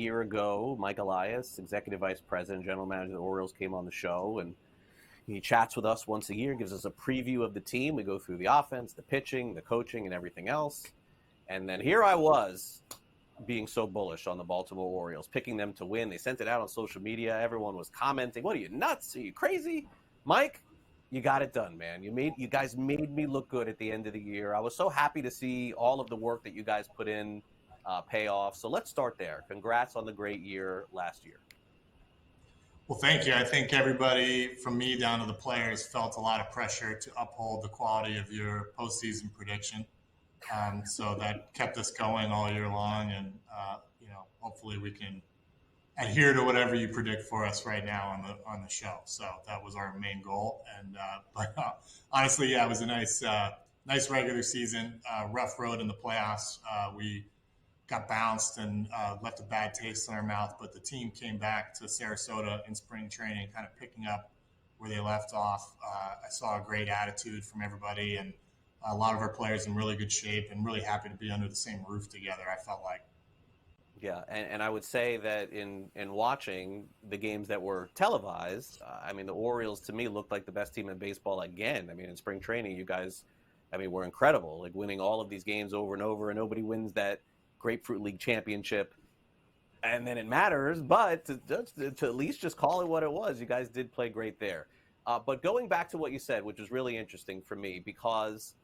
year ago, Mike Elias, Executive Vice President, General Manager of the Orioles, came on the show, and he chats with us once a year, gives us a preview of the team. We go through the offense, the pitching, the coaching, and everything else. And then here I was being so bullish on the Baltimore Orioles, picking them to win. They sent it out on social media. Everyone was commenting, "What are you, nuts? Are you crazy?" Mike, you got it done, man. You guys made me look good at the end of the year. I was so happy to see all of the work that you guys put in pay off. So let's start there. Congrats on the great year last year. Well, thank you. I think everybody, from me down to the players, felt a lot of pressure to uphold the quality of your postseason prediction. So that kept us going all year long, and hopefully we can adhere to whatever you predict for us right now on the show. So that was our main goal. And honestly, yeah, it was a nice regular season. Rough road in the playoffs. We got bounced and left a bad taste in our mouth, but the team came back to Sarasota in spring training, kind of picking up where they left off. I saw a great attitude from everybody, and a lot of our players in really good shape, and really happy to be under the same roof together, I felt like. Yeah, and I would say that in watching the games that were televised, the Orioles to me looked like the best team in baseball again. In spring training, you guys, were incredible, like winning all of these games over and over, and nobody wins that Grapefruit League championship, and then it matters. But to at least just call it what it was, you guys did play great there. But going back to what you said, which was really interesting for me, because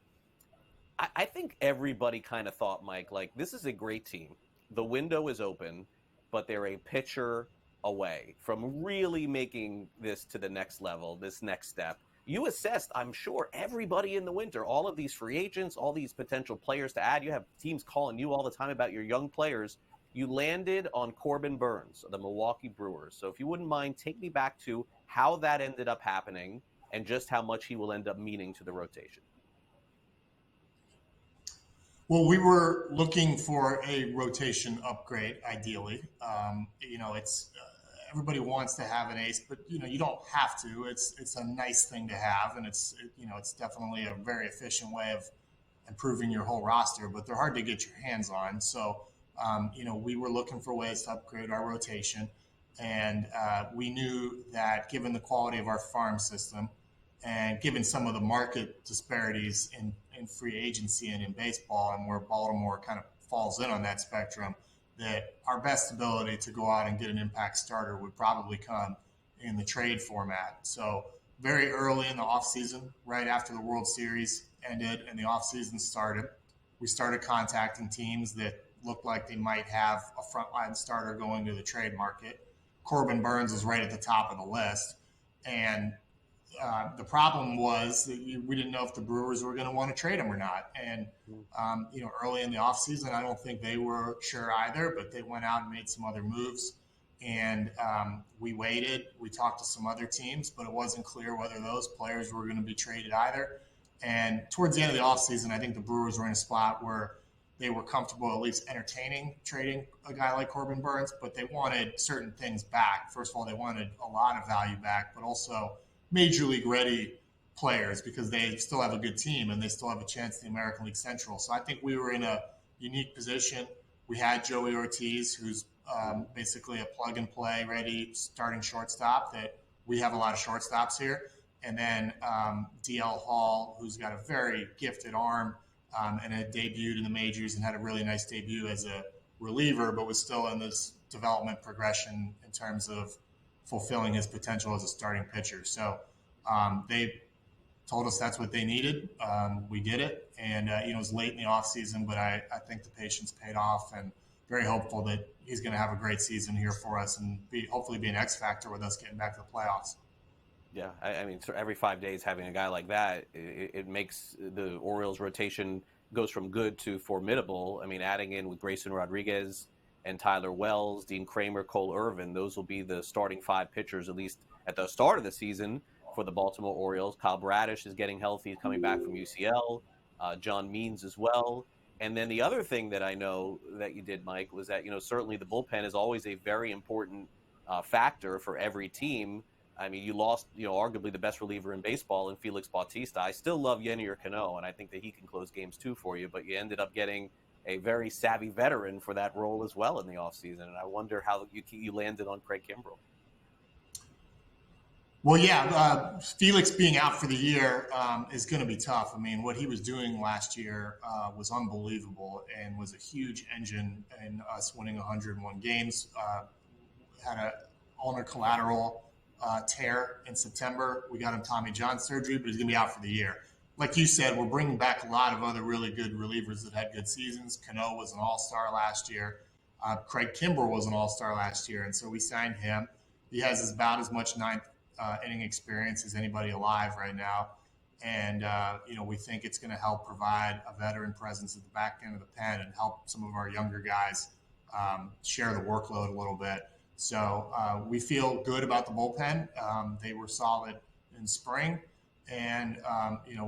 I think everybody kind of thought, Mike, like, this is a great team. The window is open, but they're a pitcher away from really making this to the next level, this next step. You assessed, I'm sure, everybody in the winter, all of these free agents, all these potential players to add. You have teams calling you all the time about your young players. You landed on Corbin Burnes of the Milwaukee Brewers. So if you wouldn't mind, take me back to how that ended up happening and just how much he will end up meaning to the rotation. Well, we were looking for a rotation upgrade, ideally. It's everybody wants to have an ace, but you don't have to. It's a nice thing to have, and it's definitely a very efficient way of improving your whole roster. But they're hard to get your hands on. So we were looking for ways to upgrade our rotation, and we knew that given the quality of our farm system, and given some of the market disparities in free agency and in baseball, and where Baltimore kind of falls in on that spectrum, that our best ability to go out and get an impact starter would probably come in the trade format. So very early in the offseason, right after the World Series ended and the offseason started, we started contacting teams that looked like they might have a frontline starter going to the trade market. Corbin Burnes was right at the top of the list. And the problem was that we didn't know if the Brewers were going to want to trade him or not. And, early in the offseason, I don't think they were sure either, but they went out and made some other moves. And we waited. We talked to some other teams, but it wasn't clear whether those players were going to be traded either. And towards the end of the offseason, I think the Brewers were in a spot where they were comfortable at least entertaining trading a guy like Corbin Burnes, but they wanted certain things back. First of all, they wanted a lot of value back, but also major league ready players, because they still have a good team and they still have a chance in the American League Central. So I think we were in a unique position. We had Joey Ortiz, who's basically a plug and play ready starting shortstop, that we have a lot of shortstops here. And then DL Hall, who's got a very gifted arm and had debuted in the majors and had a really nice debut as a reliever, but was still in this development progression in terms of fulfilling his potential as a starting pitcher. So they told us that's what they needed. We did it. And, it was late in the offseason, but I think the patience paid off, and very hopeful that he's going to have a great season here for us and hopefully be an X factor with us getting back to the playoffs. Yeah, so every 5 days having a guy like that, it makes the Orioles rotation goes from good to formidable. Adding in with Grayson Rodriguez and Tyler Wells, Dean Kramer, Cole Irvin, those will be the starting 5 pitchers, at least at the start of the season, for the Baltimore Orioles. Kyle Bradish is getting healthy, he's coming back from UCL, John Means as well. And then the other thing that I know that you did, Mike, was that, certainly the bullpen is always a very important factor for every team. You lost, arguably the best reliever in baseball in Felix Bautista. I still love Yennier Cano, and I think that he can close games too for you, but you ended up getting a very savvy veteran for that role as well in the offseason. And I wonder how you landed on Craig Kimbrel. Well, yeah, Felix being out for the year is going to be tough. I mean, what he was doing last year was unbelievable and was a huge engine in us winning 101 games. Had a ulnar collateral tear in September. We got him Tommy John surgery, but he's going to be out for the year. Like you said, we're bringing back a lot of other really good relievers that had good seasons. Cano was an all-star last year. Craig Kimbrel was an all-star last year, and so we signed him. He has about as much ninth inning experience as anybody alive right now. And, we think it's going to help provide a veteran presence at the back end of the pen and help some of our younger guys share the workload a little bit. So we feel good about the bullpen. They were solid in spring. And,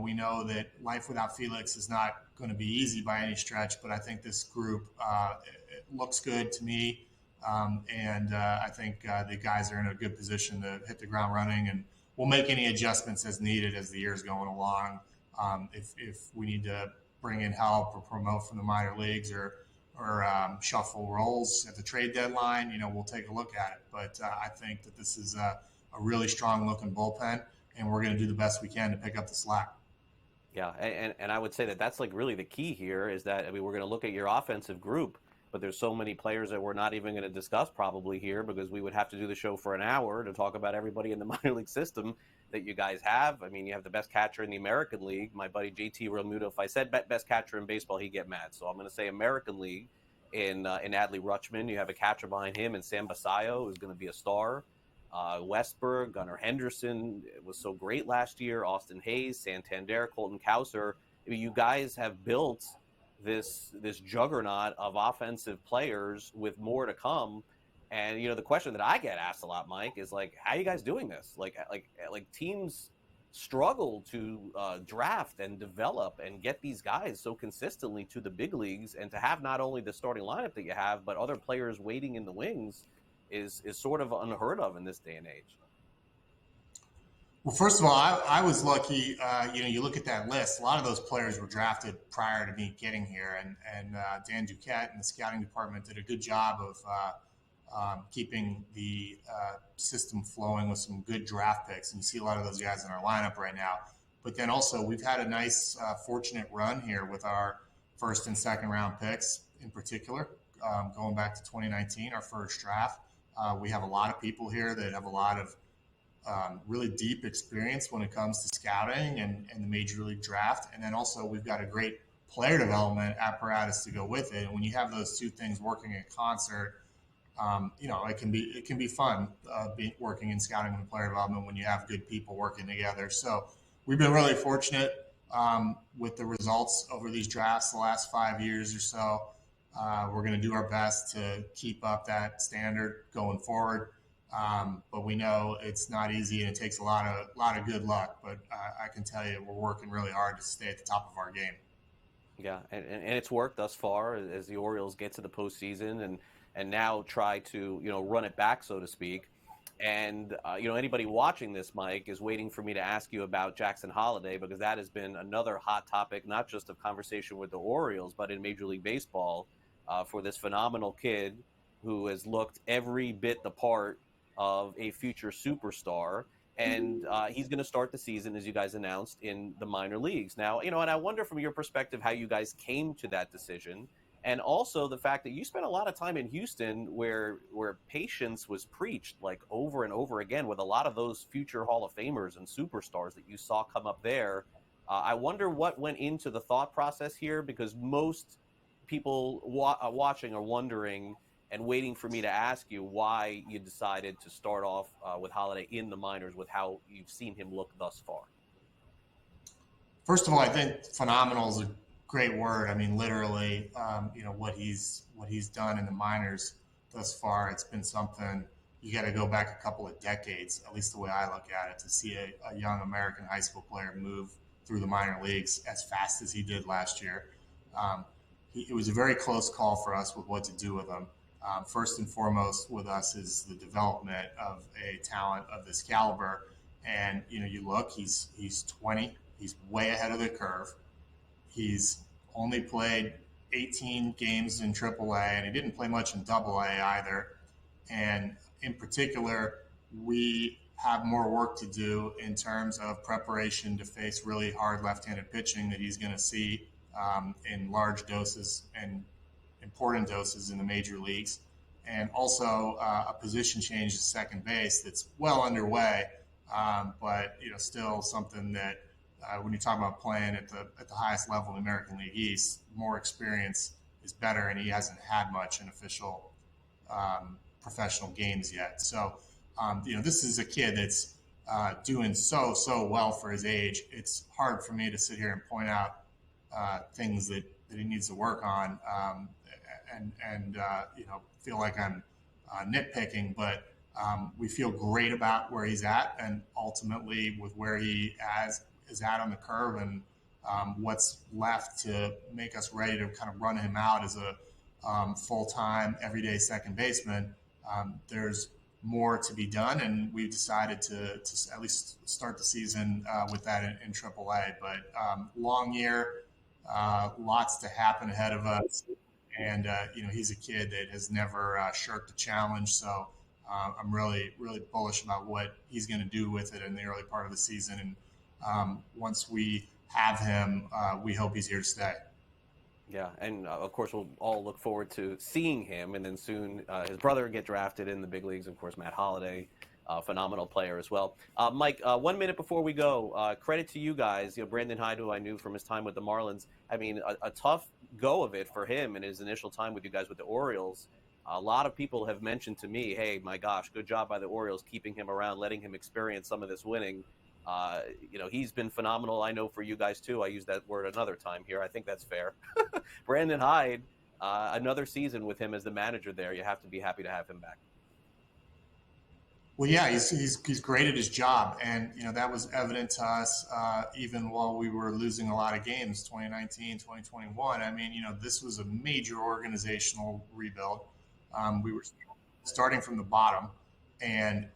we know that life without Felix is not going to be easy by any stretch, but I think this group it looks good to me. I think the guys are in a good position to hit the ground running, and we'll make any adjustments as needed as the year's going along. If we need to bring in help or promote from the minor leagues or shuffle roles at the trade deadline, we'll take a look at it. But I think that this is a really strong looking bullpen, and we're going to do the best we can to pick up the slack. Yeah, and I would say that that's like really the key here is that, we're going to look at your offensive group, but there's so many players that we're not even going to discuss probably here because we would have to do the show for an hour to talk about everybody in the minor league system that you guys have. I mean, you have the best catcher in the American League. My buddy JT Realmuto, if I said best catcher in baseball, he'd get mad. So I'm going to say American League in Adley Rutchman. You have a catcher behind him in Sam Basayo, who's going to be a star. Westberg, Gunnar Henderson was so great last year. Austin Hayes, Santander, Colton Cowser. You guys have built this juggernaut of offensive players with more to come. And the question that I get asked a lot, Mike, is like, how are you guys doing this? Like teams struggle to draft and develop and get these guys so consistently to the big leagues, and to have not only the starting lineup that you have, but other players waiting in the wings is sort of unheard of in this day and age. Well, first of all, I was lucky. You look at that list. A lot of those players were drafted prior to me getting here, and Dan Duquette and the scouting department did a good job of keeping the system flowing with some good draft picks. And you see a lot of those guys in our lineup right now. But then also we've had a nice, fortunate run here with our first and second round picks in particular, going back to 2019, our first draft. We have a lot of people here that have a lot of really deep experience when it comes to scouting and the major league draft. And then also we've got a great player development apparatus to go with it. And when you have those two things working in concert, it can be fun working in scouting and player development when you have good people working together. So we've been really fortunate with the results over these drafts the last 5 years or so. We're going to do our best to keep up that standard going forward. But we know it's not easy and it takes a lot of good luck. But I can tell you we're working really hard to stay at the top of our game. Yeah, and it's worked thus far as the Orioles get to the postseason and now try to run it back, so to speak. And anybody watching this, Mike, is waiting for me to ask you about Jackson Holliday, because that has been another hot topic, not just of conversation with the Orioles, but in Major League Baseball, for this phenomenal kid who has looked every bit the part of a future superstar. And he's going to start the season, as you guys announced, in the minor leagues. Now, and I wonder from your perspective how you guys came to that decision. And also the fact that you spent a lot of time in Houston where patience was preached like over and over again with a lot of those future Hall of Famers and superstars that you saw come up there. I wonder what went into the thought process here, because most people watching are wondering and waiting for me to ask you why you decided to start off with Holliday in the minors with how you've seen him look thus far. First of all, I think phenomenal is a great word. I mean, literally, what he's done in the minors thus far, it's been something you got to go back a couple of decades, at least the way I look at it, to see a young American high school player move through the minor leagues as fast as he did last year. It was a very close call for us with what to do with him. First and foremost with us is the development of a talent of this caliber. And, you look, he's 20, he's way ahead of the curve. He's only played 18 games in AAA, and he didn't play much in AA either. And in particular, we have more work to do in terms of preparation to face really hard left-handed pitching that he's going to see in large doses and important doses in the major leagues. And also a position change to second base that's well underway, but still something that when you talk about playing at the highest level in the American League East, more experience is better, and he hasn't had much in official professional games yet. So, this is a kid that's doing so well for his age. It's hard for me to sit here and point out things that he needs to work on, and feel like I'm nitpicking, but we feel great about where he's at, and ultimately with where he is at on the curve, and what's left to make us ready to kind of run him out as a full-time, everyday second baseman. There's more to be done, and we've decided to at least start the season with that in AAA. But long year, lots to happen ahead of us, and he's a kid that has never shirked a challenge. So I'm really bullish about what he's going to do with it in the early part of the season. And once we have him, we hope he's here to stay. Yeah, and of course we'll all look forward to seeing him, and then soon his brother get drafted in the big leagues. Of course, Matt Holliday, phenomenal player as well. Mike, 1 minute before we go, credit to you guys. Brandon Hyde, who I knew from his time with the Marlins. I mean, a tough go of it for him in his initial time with you guys with the Orioles. A lot of people have mentioned to me, hey, my gosh, good job by the Orioles keeping him around, letting him experience some of this winning. He's been phenomenal. I know for you guys too. I use that word another time here. I think that's fair. Brandon Hyde, another season with him as the manager there. You have to be happy to have him back. Well, yeah, he's great at his job, and that was evident to us even while we were losing a lot of games, 2019, 2021. I mean, this was a major organizational rebuild. We were starting from the bottom, and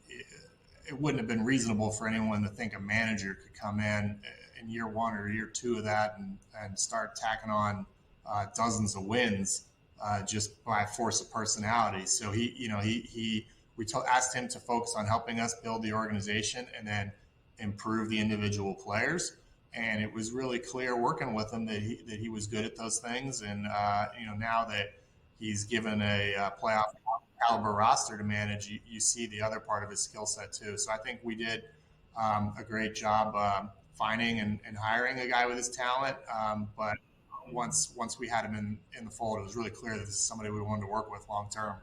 it wouldn't have been reasonable for anyone to think a manager could come in year one or year two of that and start tacking on dozens of wins just by force of personality. So we asked him to focus on helping us build the organization and then improve the individual players. And it was really clear working with him that he was good at those things. And now that he's given a playoff caliber roster to manage, you see the other part of his skill set too. So I think we did a great job finding and hiring a guy with his talent. But once we had him in the fold, it was really clear that this is somebody we wanted to work with long term.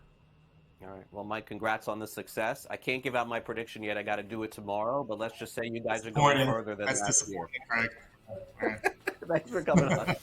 All right. Well, Mike, congrats on the success. I can't give out my prediction yet. I got to do it tomorrow. But let's just say you guys are going further than last year. Craig. Thanks for coming on.